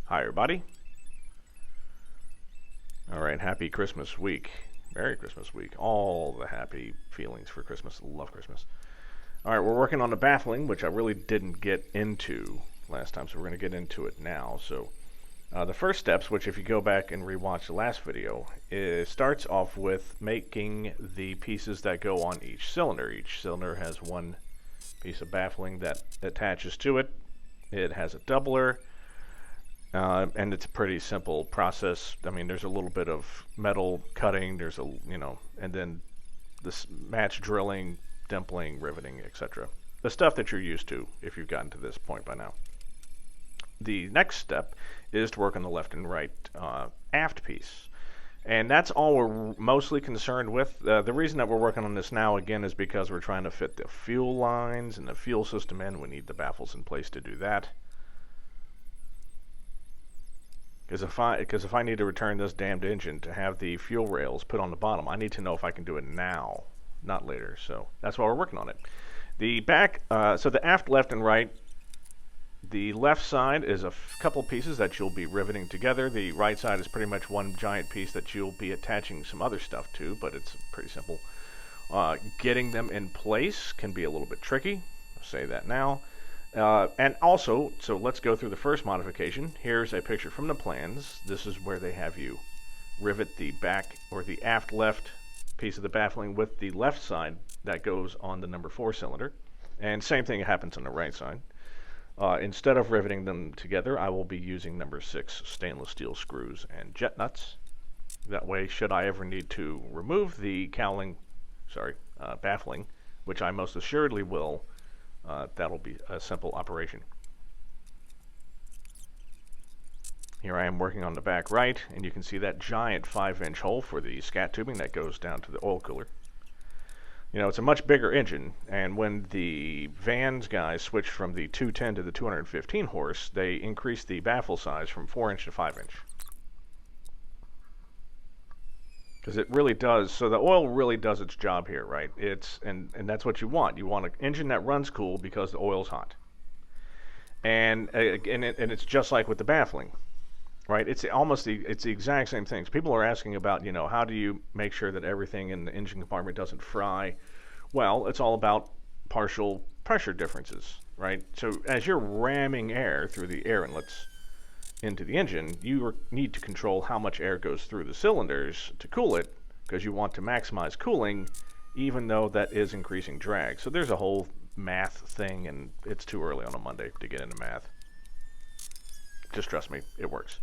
Hi everybody. Alright, happy Christmas week. Merry Christmas week. All the happy feelings for Christmas. Love Christmas. Alright, we're working on the baffling, which I really didn't get into last time, so we're going to get into it now. So the first steps, which if you go back and rewatch the last video, it starts off with making the pieces that go on each cylinder. Each cylinder has one piece of baffling that attaches to it. It has a doubler. And it's a pretty simple process. I mean, there's a little bit of metal cutting, there's and then this match drilling, dimpling, riveting, etc. The stuff that you're used to if you've gotten to this point by now. The next step is to work on the left and right aft piece. And that's all we're mostly concerned with. The reason that we're working on this now, again, is because we're trying to fit the fuel lines and the fuel system in. We need the baffles in place to do that. Because if I need to return this damned engine to have the fuel rails put on the bottom, I need to know if I can do it now, not later. So that's why we're working on it. The back, so the aft left and right, the left side is a couple pieces that you'll be riveting together. The right side is pretty much one giant piece that you'll be attaching some other stuff to, but it's pretty simple. Getting them in place can be a little bit tricky. I'll say that now. And also, so let's go through the first modification. Here's a picture from the plans. This is where they have you rivet the back or the aft left piece of the baffling with the left side that goes on the number 4 cylinder. And same thing happens on the right side. Instead of riveting them together, I will be using number 6 stainless steel screws and jet nuts. That way, should I ever need to remove the baffling, which I most assuredly will, that'll be a simple operation. Here I am working on the back right, and you can see that giant 5-inch hole for the scat tubing that goes down to the oil cooler. You know, it's a much bigger engine, and when the Vans guys switched from the 210 to the 215 horse, they increased the baffle size from 4-inch to 5-inch. Because it really does, so the oil really does its job here, right? And that's what you want. You want an engine that runs cool because the oil's hot. And it's just like with the baffling, right? It's the exact same things. People are asking about, how do you make sure that everything in the engine compartment doesn't fry? Well, it's all about partial pressure differences, right? So as you're ramming air through the air inlets into the engine, you need to control how much air goes through the cylinders to cool it, because you want to maximize cooling even though that is increasing drag. So there's a whole math thing, and it's too early on a Monday to get into math. Just trust me, it works.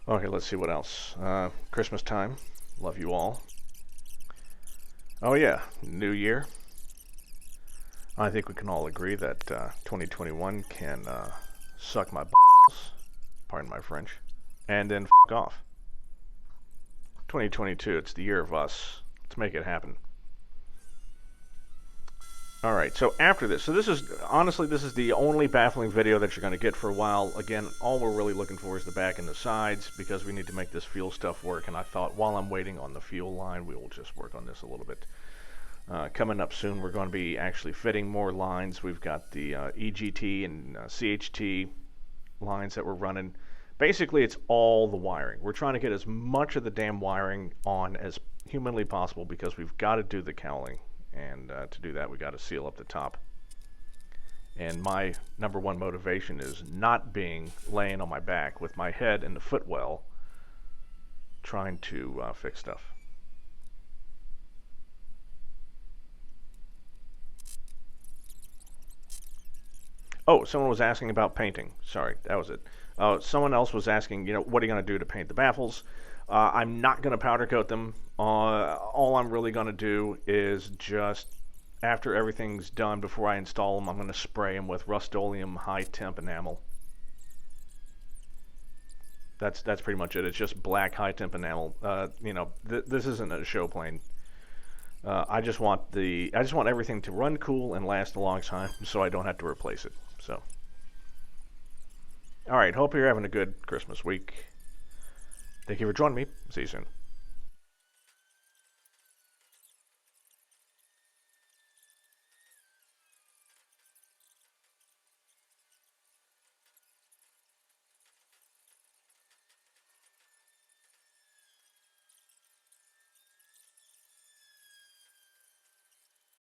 Okay, let's see what else. Christmas time. Love you all. Oh yeah, New Year. I think we can all agree that 2021 can suck my balls, pardon my French, and then f*** off. 2022, it's the year of us. Let's make it happen. Alright, so after this, so this is the only baffling video that you're going to get for a while. Again, all we're really looking for is the back and the sides, because we need to make this fuel stuff work, and I thought while I'm waiting on the fuel line, we will just work on this a little bit. Coming up soon, we're going to be actually fitting more lines. We've got the EGT and CHT lines that we're running. Basically, it's all the wiring. We're trying to get as much of the damn wiring on as humanly possible, because we've got to do the cowling. And to do that, we got to seal up the top. And my number one motivation is not laying on my back with my head in the footwell trying to fix stuff. Oh, someone was asking about painting. Sorry, that was it. Someone else was asking, what are you going to do to paint the baffles? I'm not going to powder coat them. All I'm really going to do is just, after everything's done, before I install them, I'm going to spray them with Rust-Oleum high-temp enamel. That's pretty much it. It's just black high-temp enamel. This isn't a show plane. I just want everything to run cool and last a long time, so I don't have to replace it. So, all right. Hope you're having a good Christmas week. Thank you for joining me. See you soon.